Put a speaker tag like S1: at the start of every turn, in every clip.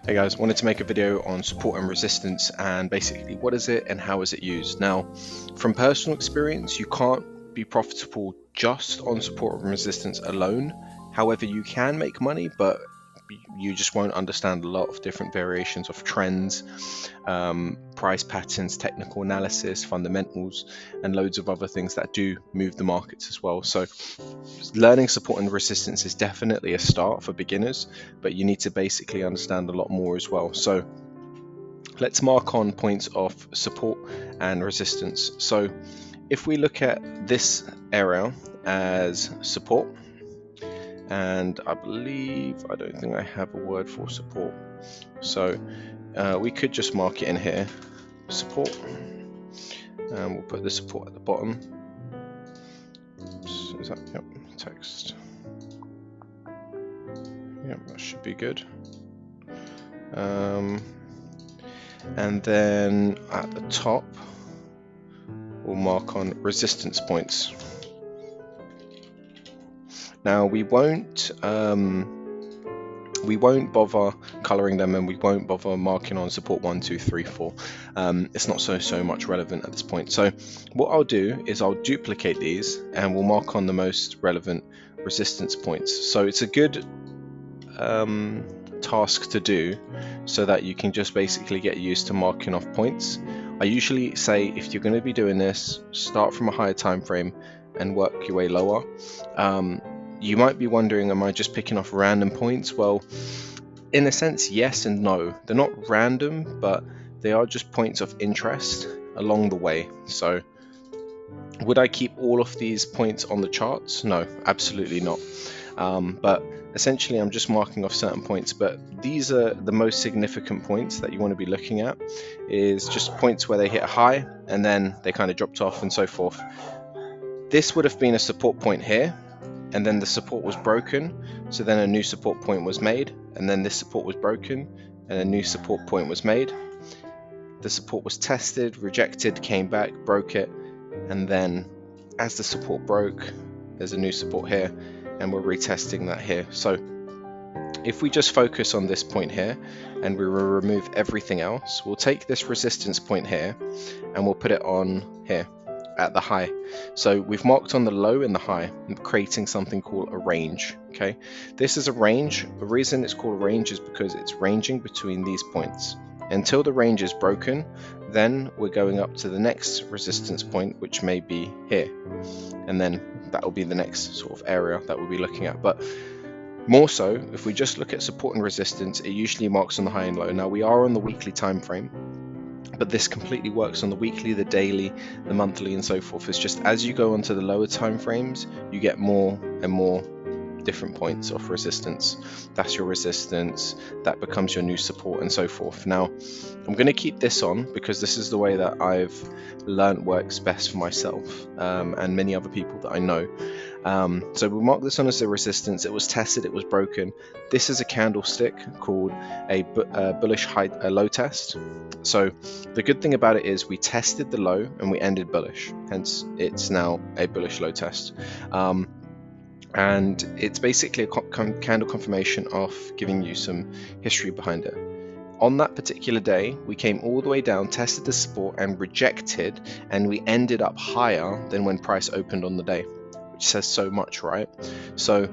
S1: Hey guys, wanted to make a video on support and resistance and basically what is it and how is it used. Now, from personal experience, you can't be profitable just on support and resistance alone. However, you can make money, but you just won't understand a lot of different variations of trends, price patterns, technical analysis, fundamentals, and loads of other things that do move the markets as well. So learning support and resistance is definitely a start for beginners, but you need to basically understand a lot more as well. So let's mark on points of support and resistance. So if we look at this area as support, and I don't think I have a word for support, so we could just mark it in here, support, and we'll put the support at the bottom. Oops, is that, yep, text, yep, that should be good. And then at the top we'll mark on resistance points. Now we won't bother coloring them, and we won't bother marking on support 1, 2, 3, 4. It's not so much relevant at this point. So what I'll do is I'll duplicate these and we'll mark on the most relevant resistance points. So it's a good task to do so that you can just basically get used to marking off points. I usually say if you're going to be doing this, start from a higher time frame and work your way lower. You might be wondering, am I just picking off random points? Well, in a sense, yes and no. They're not random, but they are just points of interest along the way. So would I keep all of these points on the charts? No, absolutely not. But essentially I'm just marking off certain points, but these are the most significant points that you want to be looking at, is just points where they hit a high and then they kind of dropped off and so forth. This would have been a support point here, and then the support was broken, so then a new support point was made, and then this support was broken and a new support point was made. The support was tested, rejected, came back, broke it, and then as the support broke, there's a new support here, and we're retesting that here. So if we just focus on this point here and we will remove everything else, we'll take this resistance point here and we'll put it on here at the high. So we've marked on the low and the high, creating something called a range. Okay, this is a range. The reason it's called a range is because it's ranging between these points. Until the range is broken, then we're going up to the next resistance point, which may be here, and then that will be the next sort of area that we'll be looking at. But more so, if we just look at support and resistance, it usually marks on the high and low. Now we are on the weekly time frame, but this completely works on the weekly, the daily, the monthly, and so forth. It's just as you go onto the lower time frames, you get more and more different points of resistance. That's your resistance, that becomes your new support, and so forth. Now I'm going to keep this on because this is the way that I've learned works best for myself and many other people that I know. So we'll mark this on as a resistance. It was tested, it was broken. This is a candlestick called a bullish low test. So the good thing about it is we tested the low and we ended bullish, hence it's now a bullish low test. And it's basically a candle confirmation of giving you some history behind it. On that particular day, we came all the way down, tested the support and rejected, and we ended up higher than when price opened on the day, which says so much, right? So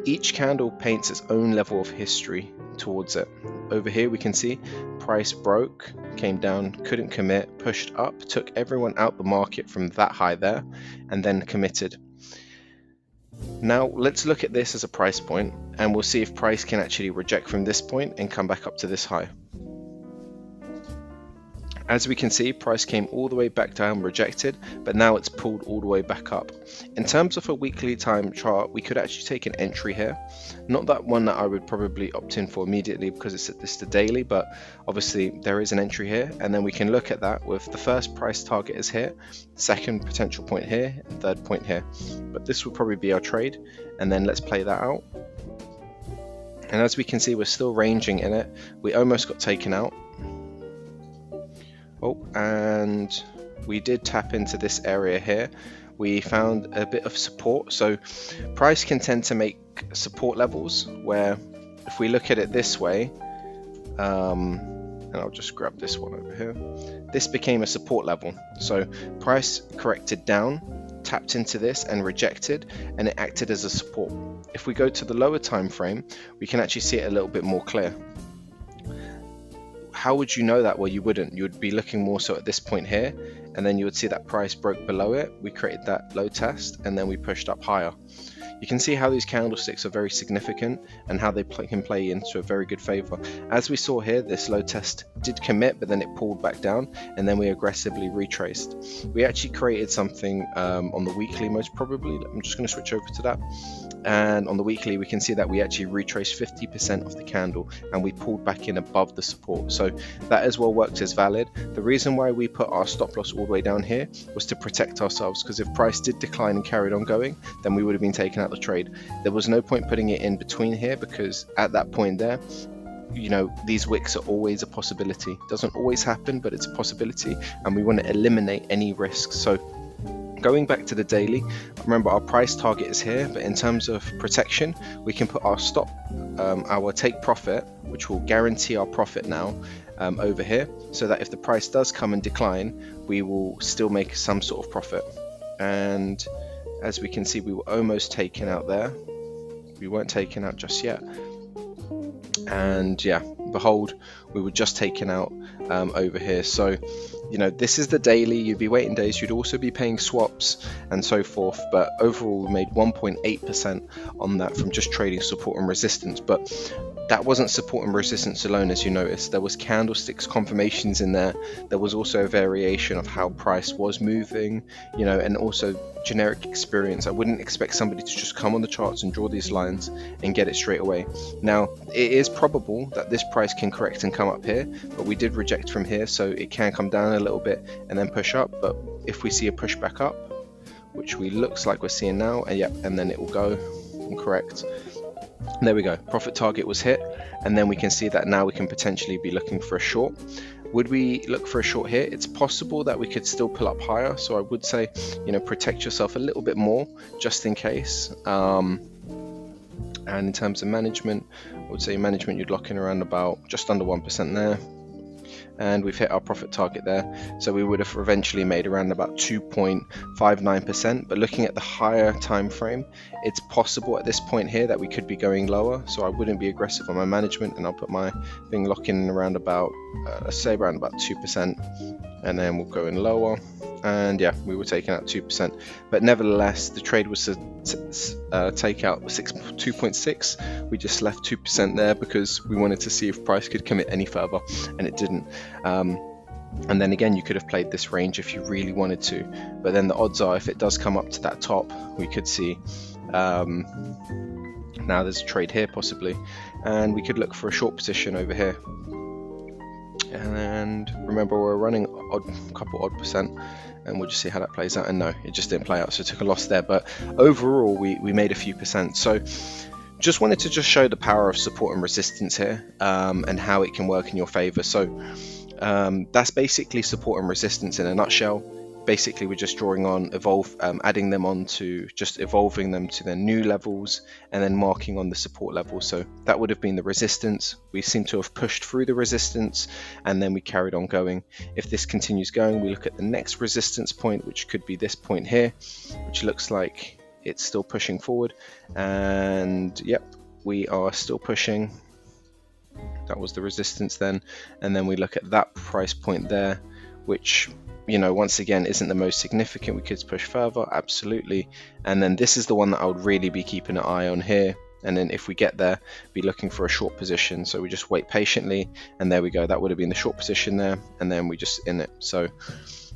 S1: each candle paints its own level of history towards it. Over here we can see price broke, came down, couldn't commit, pushed up, took everyone out the market from that high there, and then committed. Now let's look at this as a price point, and we'll see if price can actually reject from this point and come back up to this high. As we can see, price came all the way back down, rejected, but now it's pulled all the way back up. In terms of a weekly time chart, we could actually take an entry here. Not that one that I would probably opt in for immediately because it's the daily, but obviously there is an entry here, and then we can look at that with the first price target is here, second potential point here, and third point here. But this will probably be our trade, and then let's play that out. And as we can see, we're still ranging in it. We almost got taken out. Oh, and we did tap into this area here. We found a bit of support. So price can tend to make support levels where if we look at it this way, and I'll just grab this one over here. This became a support level. So price corrected down, tapped into this and rejected, and it acted as a support. If we go to the lower time frame, we can actually see it a little bit more clear. How would you know that? Well, you wouldn't. You would be looking more so at this point here, and then you would see that price broke below it. We created that low test, and then we pushed up higher. You can see how these candlesticks are very significant and how they can play into a very good favor. As we saw here, this low test did commit, but then it pulled back down, and then we aggressively retraced. We actually created something on the weekly, most probably. I'm just going to switch over to that. And on the weekly, we can see that we actually retraced 50% of the candle, and we pulled back in above the support. So that as well worked as valid. The reason why we put our stop loss all the way down here was to protect ourselves, because if price did decline and carried on going, then we would have been taken out the trade. There was no point putting it in between here, because at that point there, you know, these wicks are always a possibility. It doesn't always happen, but it's a possibility, and we want to eliminate any risks. So going back to the daily, remember our price target is here, but in terms of protection, we can put our stop, our take profit, which will guarantee our profit now, over here, so that if the price does come and decline, we will still make some sort of profit. And as we can see, we were almost taken out there. We weren't taken out just yet. And yeah, behold, we were just taken out over here. So, you know, this is the daily. You'd be waiting days. You'd also be paying swaps and so forth. But overall, we made 1.8% on that from just trading support and resistance. But that wasn't support and resistance alone, as you noticed. There was candlesticks confirmations in there. There was also a variation of how price was moving, you know, and also generic experience. I wouldn't expect somebody to just come on the charts and draw these lines and get it straight away. Now, it is probable that this price can correct and come up here, but we did reject from here, so it can come down a little bit and then push up. But if we see a push back up, which we looks like we're seeing now, and then it will go and correct. There we go, profit target was hit, and then we can see that now we can potentially be looking for a short. Would we look for a short here? It's possible that we could still pull up higher, so I would say, you know, protect yourself a little bit more just in case. And in terms of management, I would say management you'd lock in around about just under 1% there. And we've hit our profit target there, so we would have eventually made around about 2.59%. But looking at the higher time frame, it's possible at this point here that we could be going lower, so I wouldn't be aggressive on my management, and I'll put my thing locking in around about let's say around about 2%, and then we'll go in lower. And yeah, we were taking out 2%, but nevertheless the trade was to take out 2.6. We just left 2% there because we wanted to see if price could commit any further, and it didn't. And then again, you could have played this range if you really wanted to, but then the odds are if it does come up to that top, we could see now there's a trade here possibly, and we could look for a short position over here. And remember, we're running a couple odd percent, and we'll just see how that plays out. And no, it just didn't play out, so it took a loss there, but overall we made a few percent. So just wanted to just show the power of support and resistance here, and how it can work in your favor. So that's basically support and resistance in a nutshell. Basically, we're just drawing on adding them on to just evolving them to their new levels, and then marking on the support level. So that would have been the resistance. We seem to have pushed through the resistance, and then we carried on going. If this continues going, we look at the next resistance point, which could be this point here, which looks like it's still pushing forward. And yep, we are still pushing. That was the resistance then. And then we look at that price point there, which, you know, once again isn't the most significant. We could push further, absolutely. And then this is the one that I would really be keeping an eye on here. And then if we get there, be looking for a short position. So we just wait patiently, and there we go. That would have been the short position there, and then we just in it. So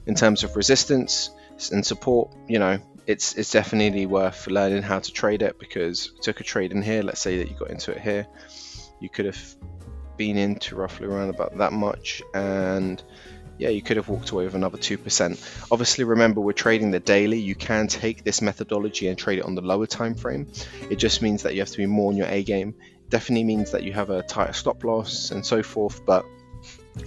S1: in terms of resistance and support, you know, it's definitely worth learning how to trade it, because we took a trade in here. Let's say that you got into it here, you could have been into roughly around about that much, and yeah, you could have walked away with another 2%. Obviously, remember, we're trading the daily. You can take this methodology and trade it on the lower time frame. It just means that you have to be more on your A game. Definitely means that you have a tighter stop loss and so forth, but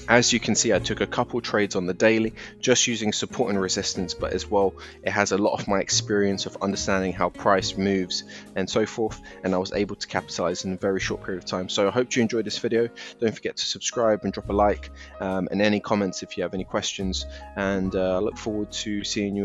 S1: As you can see, I took a couple trades on the daily just using support and resistance, but as well it has a lot of my experience of understanding how price moves and so forth, and I was able to capitalize in a very short period of time. So I hope you enjoyed this video. Don't forget to subscribe and drop a like, and any comments if you have any questions, and I look forward to seeing you